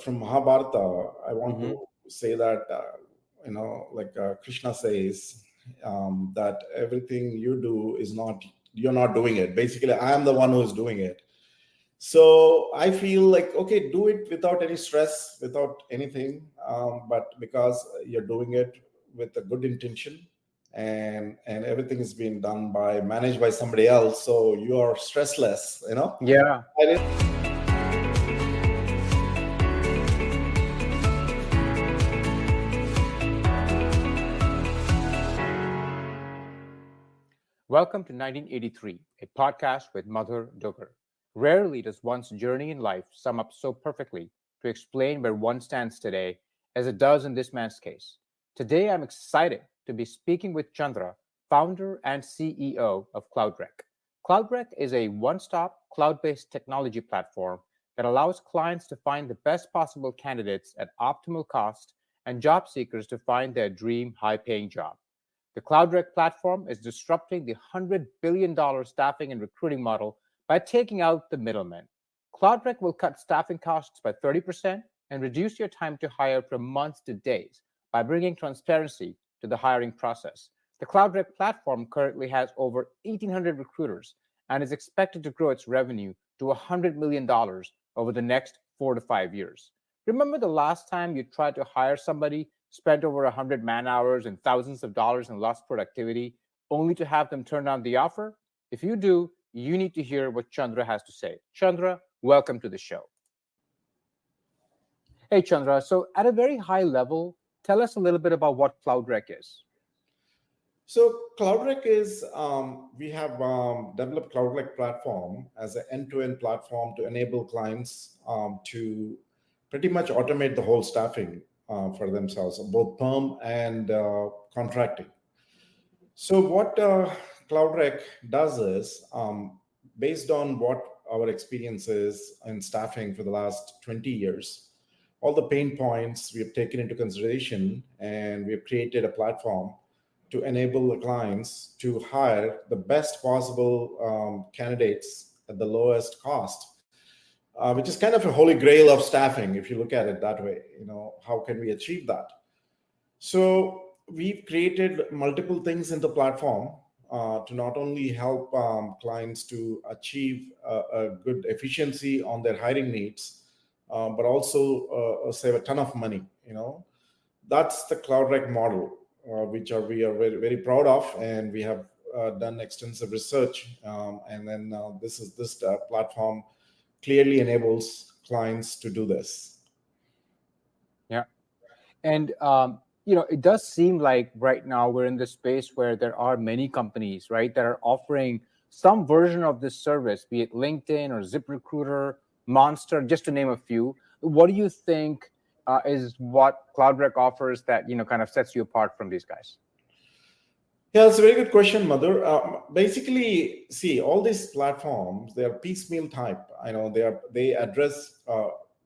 from Mahabharata, I want Mm-hmm. to say that, Krishna says that everything you do is not, you're not doing it. Basically, I am the one who is doing it. So I feel like, okay, do it without any stress, without anything, but because you're doing it with a good intention, and everything is being done managed by somebody else, so you are stressless, Yeah. Welcome to 1983, a podcast with Madhur Dogar. Rarely does one's journey in life sum up so perfectly to explain where one stands today as it does in this man's case. Today, I'm excited to be speaking with Chandra, founder and CEO of CloudRek. CloudRek is a one-stop cloud-based technology platform that allows clients to find the best possible candidates at optimal cost and job seekers to find their dream high-paying job. The CloudRek platform is disrupting the $100 billion staffing and recruiting model by taking out the middlemen. CloudRek will cut staffing costs by 30% and reduce your time to hire from months to days by bringing transparency to the hiring process. The CloudRek platform currently has over 1,800 recruiters and is expected to grow its revenue to $100 million over the next 4 to 5 years. Remember the last time you tried to hire somebody, spent over 100 man hours and thousands of dollars in lost productivity, only to have them turn down the offer? If you do, you need to hear what Chandra has to say. Chandra, welcome to the show. Hey, Chandra. So at a very high level, tell us a little bit about what CloudRek is. So CloudRek is, we have developed CloudRek platform as an end-to-end platform to enable clients to pretty much automate the whole staffing for themselves, both perm and contracting. So what CloudRek does is, based on what our experience is in staffing for the last 20 years, all the pain points we have taken into consideration, and we have created a platform to enable the clients to hire the best possible candidates at the lowest cost, which is kind of a holy grail of staffing, if you look at it that way. How can we achieve that? So we've created multiple things in the platform to not only help clients to achieve a good efficiency on their hiring needs, but also save a ton of money. That's the CloudRek model, which we are very, very proud of, and we have done extensive research. And then this platform clearly enables clients to do this. Yeah. And, it does seem like right now we're in this space where there are many companies, right, that are offering some version of this service, be it LinkedIn or ZipRecruiter, Monster, just to name a few. What do you think is what CloudRek offers that, kind of sets you apart from these guys? Yeah, it's a very good question, Madhur. Basically, see, all these platforms, they are piecemeal type. They address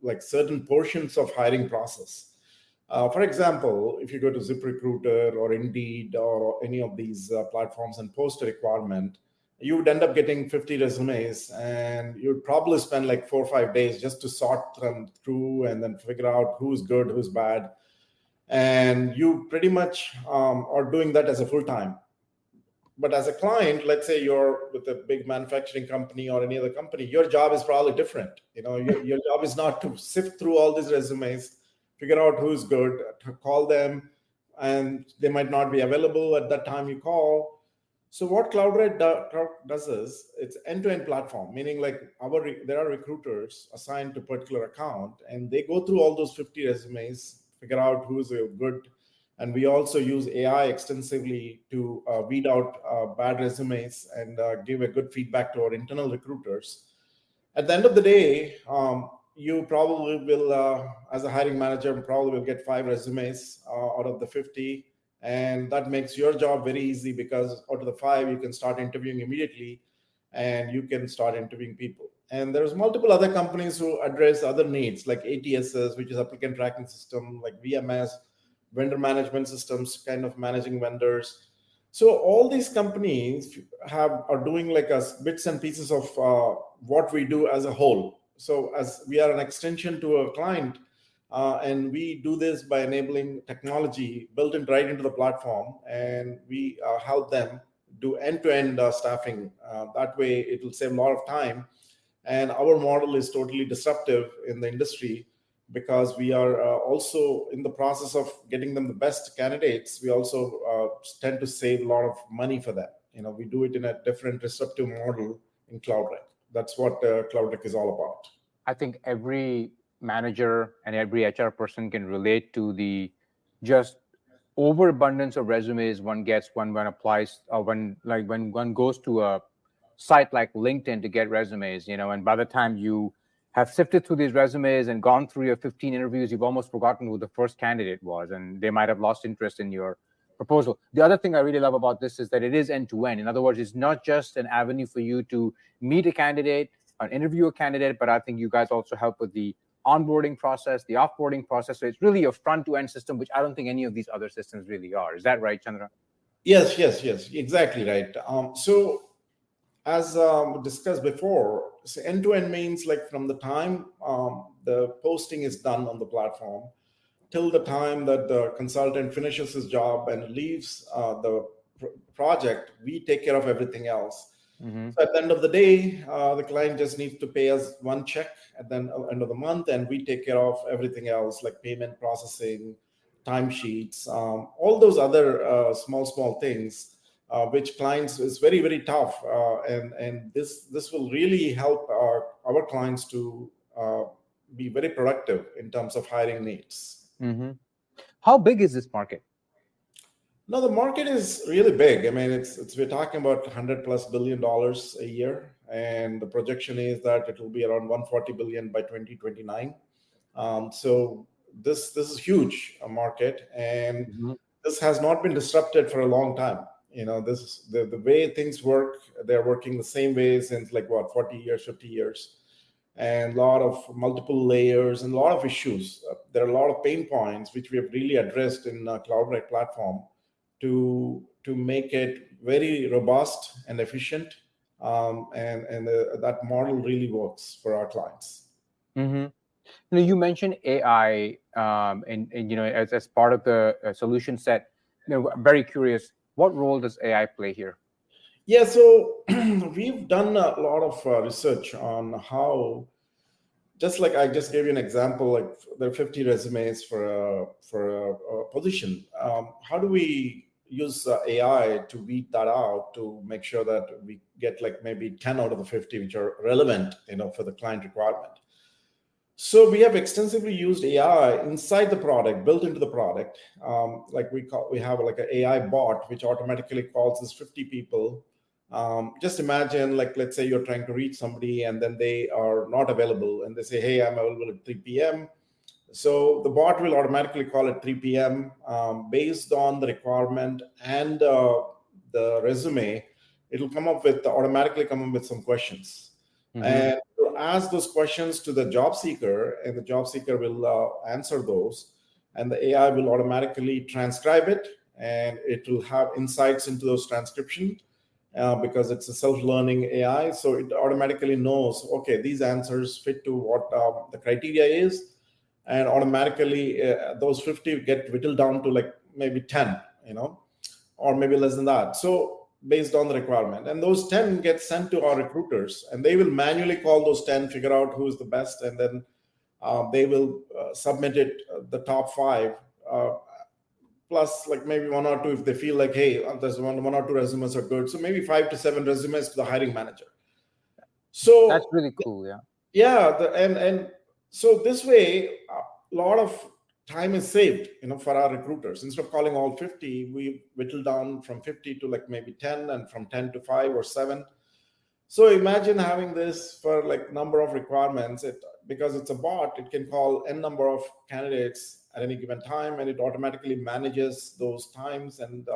like certain portions of hiring process. For example, if you go to ZipRecruiter or Indeed or any of these platforms and post a requirement, you would end up getting 50 resumes, and you'd probably spend like 4 or 5 days just to sort them through and then figure out who's good, who's bad. And you pretty much are doing that as a full time. But as a client, let's say you're with a big manufacturing company or any other company, your job is probably different. Your job is not to sift through all these resumes, figure out who's good, to call them, and they might not be available at that time you call. So what CloudRek does is, it's end-to-end platform, meaning like there are recruiters assigned to a particular account, and they go through all those 50 resumes, figure out who's good. And we also use AI extensively to weed out bad resumes and give a good feedback to our internal recruiters. At the end of the day, you probably will, as a hiring manager, probably will get 5 resumes out of the 50. And that makes your job very easy, because out of the 5, you can start interviewing immediately, and you can start interviewing people. And there's multiple other companies who address other needs, like ATSs, which is applicant tracking system, like VMS, vendor management systems, kind of managing vendors. So all these companies are doing like bits and pieces of what we do as a whole. So as we are an extension to a client, And we do this by enabling technology built in right into the platform, and we help them do end-to-end staffing. That way, it will save a lot of time. And our model is totally disruptive in the industry because we are also in the process of getting them the best candidates. We also tend to save a lot of money for them. We do it in a different disruptive model in CloudRek. That's what CloudRek is all about. I think every manager and every HR person can relate to the just overabundance of resumes one gets when one applies, or when one goes to a site like LinkedIn to get resumes, and by the time you have sifted through these resumes and gone through your 15 interviews, you've almost forgotten who the first candidate was, and they might have lost interest in your proposal. The other thing I really love about this is that it is end-to-end. In other words, it's not just an avenue for you to meet a candidate or interview a candidate, but I think you guys also help with the onboarding process, the offboarding process. So it's really a front-to-end system, which I don't think any of these other systems really are. Is that right, Chandra? Yes, exactly right. So as discussed before, so end-to-end means like from the time the posting is done on the platform till the time that the consultant finishes his job and leaves the project, we take care of everything else. Mm-hmm. So at the end of the day, the client just needs to pay us one check at the end of the month, and we take care of everything else like payment processing, timesheets, all those other small things, which clients is very, very tough. And this will really help our clients to be very productive in terms of hiring needs. Mm-hmm. How big is this market? No, the market is really big. I mean, we're talking about $100+ billion a year, and the projection is that it will be around $140 billion by 2029. So this is huge a market, and mm-hmm. This has not been disrupted for a long time. This is the way things work. They're working the same way since 40 years, 50 years. And a lot of multiple layers and a lot of issues. There are a lot of pain points which we have really addressed in CloudRek platform to make it very robust and efficient. And that model really works for our clients. Mm-hmm. You mentioned AI, and as part of the solution set. I'm very curious, what role does AI play here? Yeah, so we've done a lot of research on how. Just like I just gave you an example, like there are 50 resumes for a position. How do we use AI to weed that out to make sure that we get maybe 10 out of the 50 which are relevant, for the client requirement? So we have extensively used AI inside the product, built into the product. We have like an AI bot which automatically calls us 50 people. Just imagine, let's say you're trying to reach somebody and then they are not available and they say, hey, I'm available at 3 p.m. So the bot will automatically call at 3 p.m. Based on the requirement and the resume, it'll automatically come up with some questions. Mm-hmm. And you'll ask those questions to the job seeker, and the job seeker will answer those, and the AI will automatically transcribe it, and it will have insights into those transcriptions. Because it's a self-learning AI, so it automatically knows, okay, these answers fit to what the criteria is, and automatically those 50 get whittled down to maybe 10, or maybe less than that. So based on the requirement, and those 10 get sent to our recruiters, and they will manually call those 10, figure out who is the best, and then they will submit it, the top 5. Plus maybe 1 or 2 if they feel like, hey, there's one or 2 resumes are good. So maybe 5 to 7 resumes to the hiring manager. So that's really cool. Yeah. Yeah. And so this way, a lot of time is saved, for our recruiters. Instead of calling all 50, we whittle down from 50 to maybe 10, and from 10 to 5 or 7. So imagine having this for number of requirements. Because it's a bot, it can call n number of candidates at any given time, and it automatically manages those times and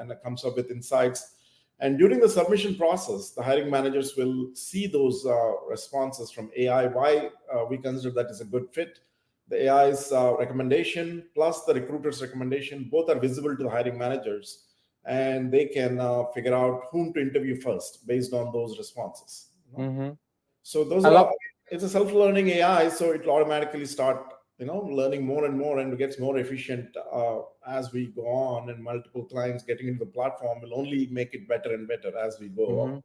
it comes up with insights. And during the submission process, the hiring managers will see those responses from AI, why we consider that is a good fit. The AI's recommendation plus the recruiter's recommendation, both are visible to the hiring managers, and they can figure out whom to interview first based on those responses. Mm-hmm. So it's a self-learning AI, so it will automatically start learning more and more, and it gets more efficient as we go on, and multiple clients getting into the platform will only make it better and better as we go up.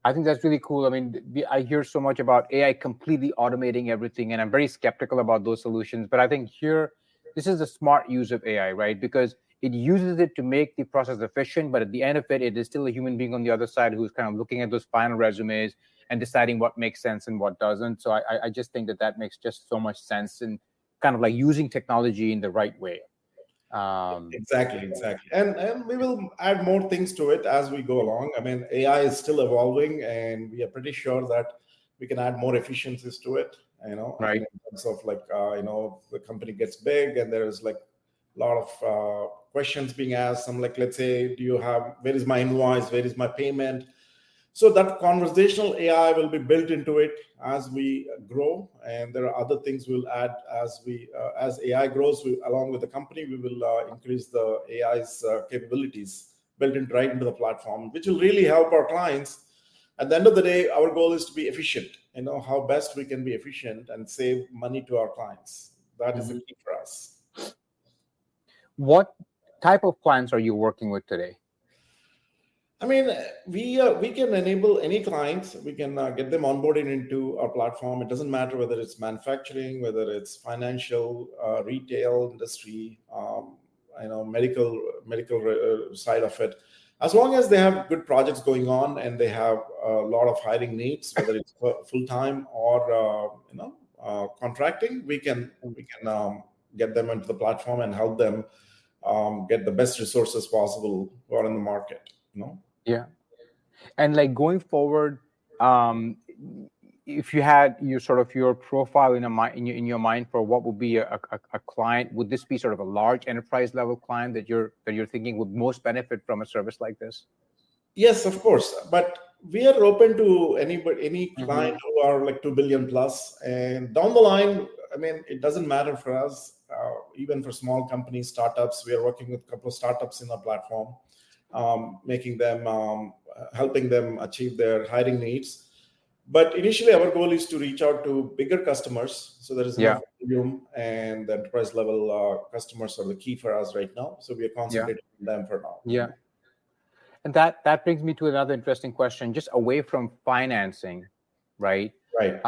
I think that's really cool. I mean, I hear so much about AI completely automating everything, and I'm very skeptical about those solutions. But I think here, this is a smart use of AI, right? Because it uses it to make the process efficient, but at the end of it, it is still a human being on the other side who's kind of looking at those final resumes and deciding what makes sense and what doesn't. So I just think that makes just so much sense, and kind of like using technology in the right way. Exactly. And we will add more things to it as we go along. I mean, AI is still evolving, and we are pretty sure that we can add more efficiencies to it. I mean, in terms of like, the company gets big, and there's like a lot of questions being asked. Some, like, let's say, where is my invoice? Where is my payment? So that conversational AI will be built into it as we grow, and there are other things we'll add as AI grows. Along with the company, we will increase the AI's capabilities built right into the platform, which will really help our clients. At the end of the day, our goal is to be efficient. How best we can be efficient and save money to our clients. That is the key for us. What type of clients are you working with today? I mean, we can enable any clients. We can get them onboarded into our platform. It doesn't matter whether it's manufacturing, whether it's financial, retail industry, medical side of it. As long as they have good projects going on and they have a lot of hiring needs, whether it's full time or contracting, we can get them into the platform and help them get the best resources possible who are in the market. Yeah. And like going forward, if you had your profile in your mind for what would be a client, would this be sort of a large enterprise level client that you're thinking would most benefit from a service like this? Yes, of course. But we are open to any client who are like 2 billion plus, and down the line, I mean, it doesn't matter for us. Even for small companies, startups, we are working with a couple of startups in our platform. Helping them achieve their hiring needs. But initially, our goal is to reach out to bigger customers. So there is enough volume, and the enterprise level customers are the key for us right now. So we are concentrating on them for now. Yeah. And that brings me to another interesting question, just away from financing, right? Right.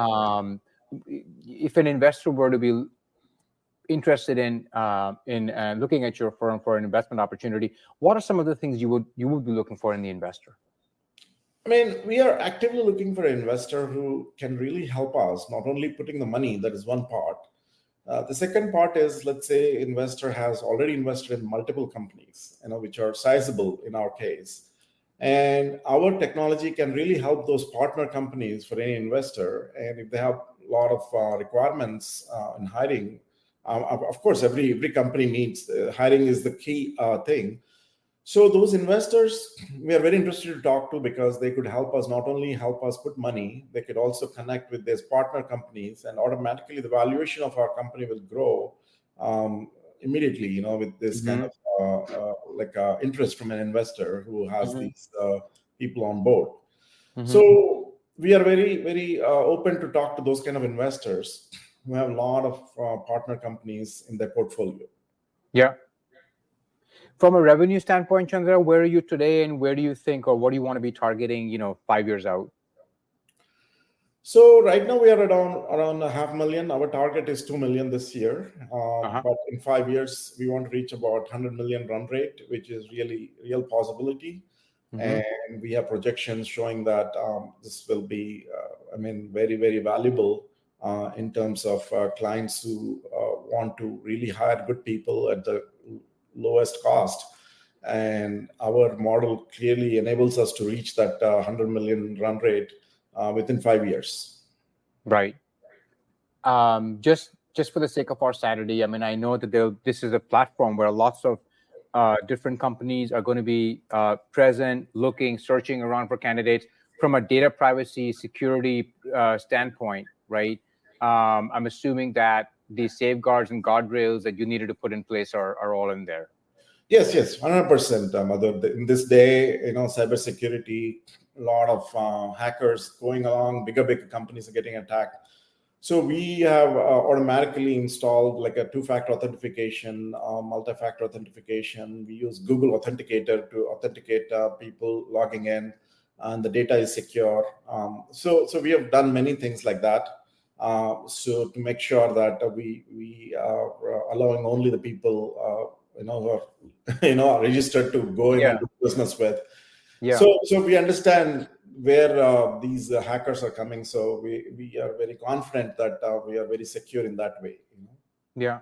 If an investor were to be interested in looking at your firm for an investment opportunity, what are some of the things you would be looking for in the investor? I mean, we are actively looking for an investor who can really help us, not only putting the money, that is one part. The second part is, let's say investor has already invested in multiple companies, which are sizable in our case. And our technology can really help those partner companies for any investor. And if they have a lot of requirements in hiring, of course, every company needs hiring is the key thing. So those investors, we are very interested to talk to, because they could help us, not only help us put money, they could also connect with these partner companies, and automatically the valuation of our company will grow immediately, with this kind of interest from an investor who has these people on board. So we are very, very open to talk to those kind of investors who have a lot of partner companies in their portfolio. Yeah. From a revenue standpoint, Chandra, where are you today, and where do you think, or what do you want to be targeting, 5 years out? So right now we are around $500,000. Our target is 2 million this year. But in 5 years, we want to reach about 100 million run rate, which is real possibility. And we have projections showing that this will be, very, very valuable in terms of clients who want to really hire good people at the lowest cost. And our model clearly enables us to reach that 100 million run rate within 5 years. Right. Just for the sake of our sanity, I know that this is a platform where lots of different companies are going to be present, looking, searching around for candidates from a data privacy security standpoint, right? I'm assuming that the safeguards and guardrails that you needed to put in place are all in there. Yes, 100%. Madhur, in this day, cybersecurity, a lot of hackers going along, bigger companies are getting attacked. So we have automatically installed like a two-factor authentication, multi-factor authentication. We use Google Authenticator to authenticate people logging in, and the data is secure. So we have done many things like that. So to make sure that we are allowing only the people who are are registered to go in Yeah. and do business with. Yeah. So we understand where these hackers are coming. So we are very confident that we are very secure in that way. Yeah.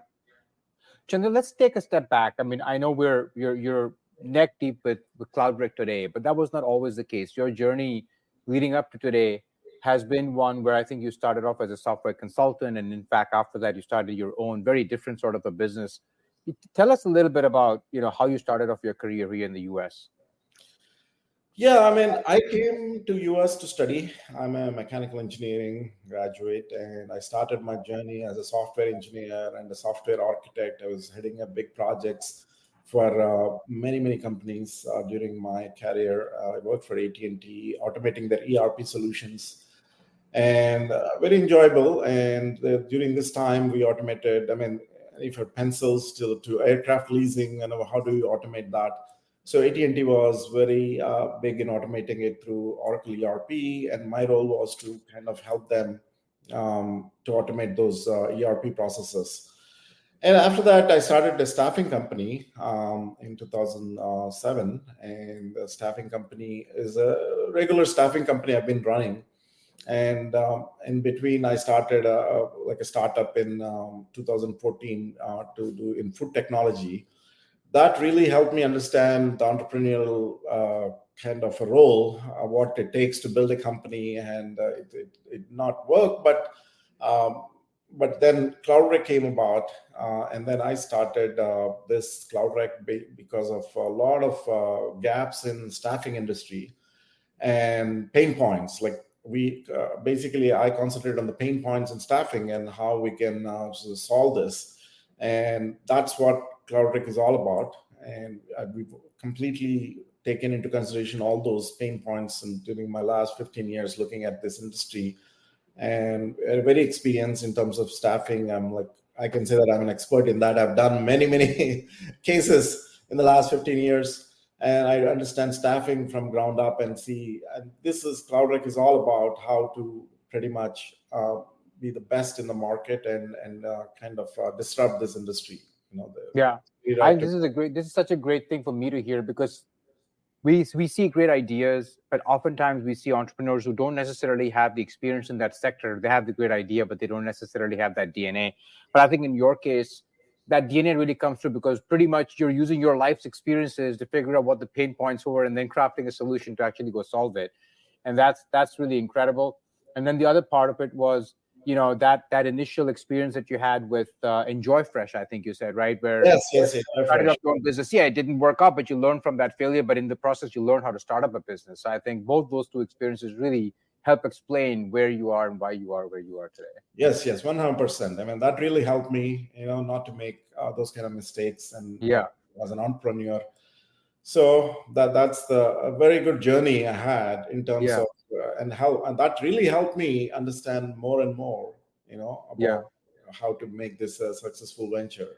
Chandra, let's take a step back. I mean, I know you're neck deep with CloudRek today, but that was not always the case. Your journey leading up to today has been one where I think you started off as a software consultant, and in fact, after that, you started your own very different sort of a business. Tell us a little bit about how you started off your career here in the U.S. Yeah, I mean, I came to US to study. I'm a mechanical engineering graduate, and I started my journey as a software engineer and a software architect. I was heading up big projects for many companies during my career. I worked for AT&T, automating their ERP solutions, and very enjoyable. And during this time, we automated. I mean, if pencils to aircraft leasing, how do you automate that? So AT&T was very big in automating it through Oracle ERP, and my role was to kind of help them to automate those ERP processes. And after that, I started a staffing company in 2007, and the staffing company is a regular staffing company I've been running. And in between, I started like a startup in 2014 to do in food technology. That really helped me understand the entrepreneurial kind of a role, what it takes to build a company, and it not work. But then CloudRek came about, and then I started this CloudRek because of a lot of gaps in staffing industry and pain points. Like we basically, I concentrated on the pain points in staffing and how we can solve this, and that's what CloudRek is all about. And we've completely taken into consideration all those pain points, and during my last 15 years looking at this industry, and very experienced in terms of staffing. I can say that I'm an expert in that. I've done many cases in the last 15 years, and I understand staffing from ground up and see. And this is CloudRek is all about how to pretty much be the best in the market and kind of disrupt this industry. Yeah, Rewrite it. this is such a great thing for me to hear, because we see great ideas, but oftentimes we see entrepreneurs who don't necessarily have the experience in that sector. They have the great idea, but they don't necessarily have that DNA. But I think in your case, that DNA really comes through, because pretty much you're using your life's experiences to figure out what the pain points were, and then crafting a solution to actually go solve it. And that's really incredible. And then the other part of it was, that initial experience that you had with Enjoy Fresh, I think you said, right? Where Yes, started fresh. up your own business. Yeah, it didn't work out, but you learned from that failure. But in the process, you learn how to start up a business. So I think both those two experiences really help explain where you are and why you are where you are today. Yes, 100%. I mean, that really helped me, not to make those kind of mistakes, and Yeah, as an entrepreneur. So that's a very good journey I had in terms yeah, of and that really helped me understand more and more, yeah, about how to make this a successful venture.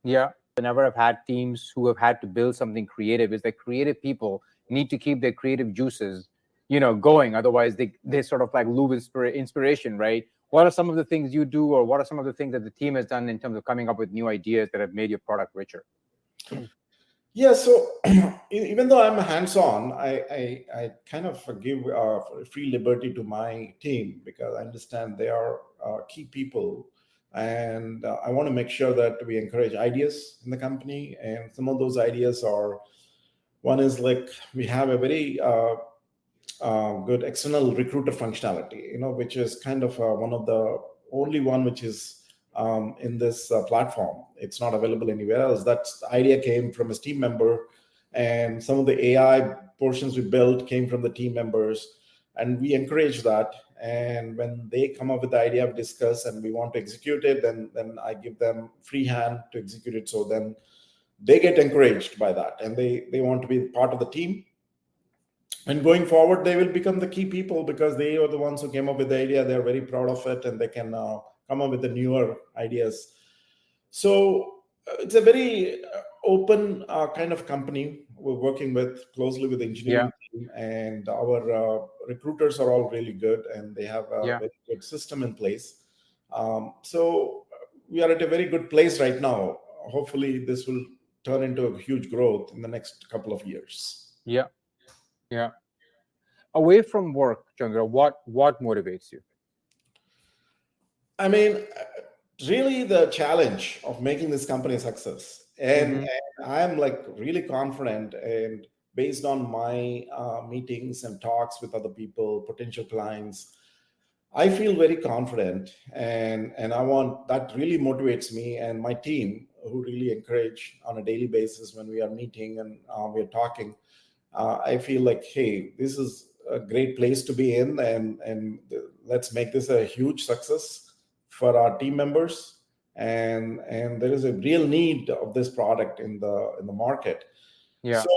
yeah. Whenever I've had teams who have had to build something creative, is that creative people need to keep their creative juices, going. Otherwise, they sort of like lose inspiration, right? What are some of the things you do, or what are some of the things that the team has done in terms of coming up with new ideas that have made your product richer? Yeah, so even though I'm hands-on, I kind of give free liberty to my team, because I understand they are key people, and I want to make sure that we encourage ideas in the company. And some of those ideas are, one is like we have a very good external recruiter functionality, which is kind of one of the only one which is in this platform. It's not available anywhere else. That idea came from a team member, and some of the AI portions we built came from the team members, and we encourage that. And when they come up with the idea, we discuss, and we want to execute it, then I give them free hand to execute it. So then they get encouraged by that, and they want to be part of the team. And going forward, they will become the key people because they are the ones who came up with the idea. They're very proud of it, and they can come up with the newer ideas. So it's a very open kind of company. We're working with closely with the Yeah. engineering team, and our recruiters are all really good, and they have a Yeah. very good system in place. So we are at a very good place right now. Hopefully, this will turn into a huge growth in the next couple of years. Yeah. Yeah. Away from work, Chandra, what motivates you? I mean, really the challenge of making this company a success. Mm-hmm. And I'm like really confident, and based on my meetings and talks with other people, potential clients, I feel very confident, and I want that really motivates me and my team, who really encourage on a daily basis when we are meeting and we're talking. I feel like, hey, this is a great place to be in, and let's make this a huge success for our team members. And there is a real need of this product in the market. Yeah. So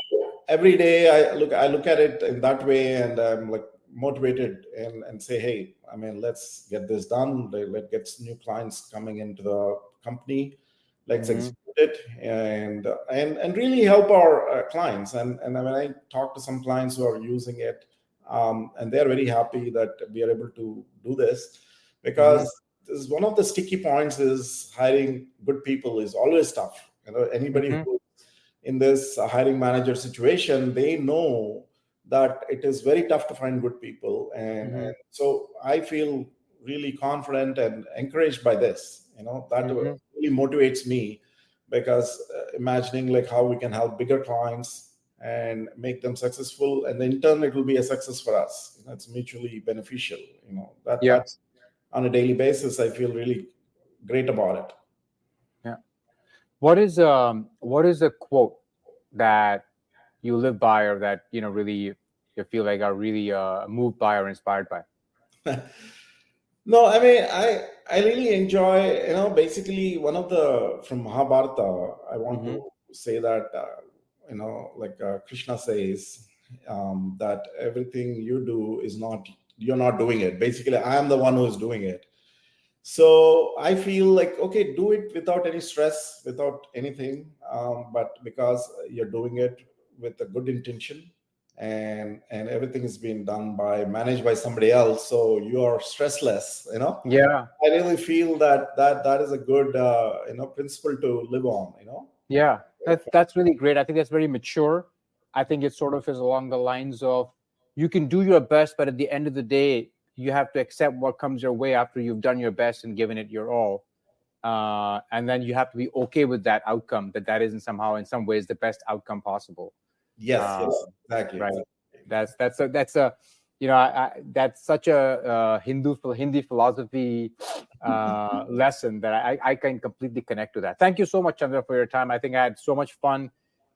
every day I look at it in that way, and I'm like motivated and say, hey, I mean, let's get this done. Let's get new clients coming into the company. Let's Mm-hmm. execute it, and really help our clients. And when I talk to some clients who are using it, and they're very happy that we are able to do this, Mm-hmm. because this is one of the sticky points is hiring good people is always tough. Anybody Mm-hmm. who in this hiring manager situation, they know that it is very tough to find good people. Mm-hmm. And so I feel really confident and encouraged by this. That Mm-hmm. really motivates me, because imagining like how we can help bigger clients and make them successful, and in turn it will be a success for us. It's mutually beneficial. Yeah. That's on a daily basis. I feel really great about it. Yeah. What is a quote that you live by, or that really you feel like are really moved by or inspired by? No, I mean, I really enjoy, basically one of the from Mahabharata. I want Mm-hmm. to say that, like Krishna says, that everything you do is not, you're not doing it. Basically, I am the one who is doing it. So I feel like, okay, do it without any stress, without anything, but because you're doing it with a good intention, and everything is being done by managed by somebody else, so you are stressless. Yeah. I really feel that is a good principle to live on. Yeah. That's really great. I think that's very mature. I think it sort of is along the lines of you can do your best, but at the end of the day, you have to accept what comes your way after you've done your best and given it your all. And then you have to be okay with that outcome, that isn't somehow in some ways the best outcome possible. Yes, uh, yes, exactly, right. exactly. That's a that's such a Hindi philosophy lesson that I can completely connect to that. Thank you so much, Chandra, for your time. I think I had so much fun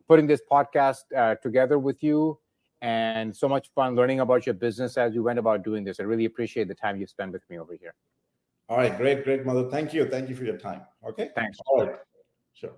putting this podcast together with you, and so much fun learning about your business as you went about doing this. I really appreciate the time you spent with me over here. All right, great, great, Mother. Thank you for your time. Okay. Thanks. All right. Sure.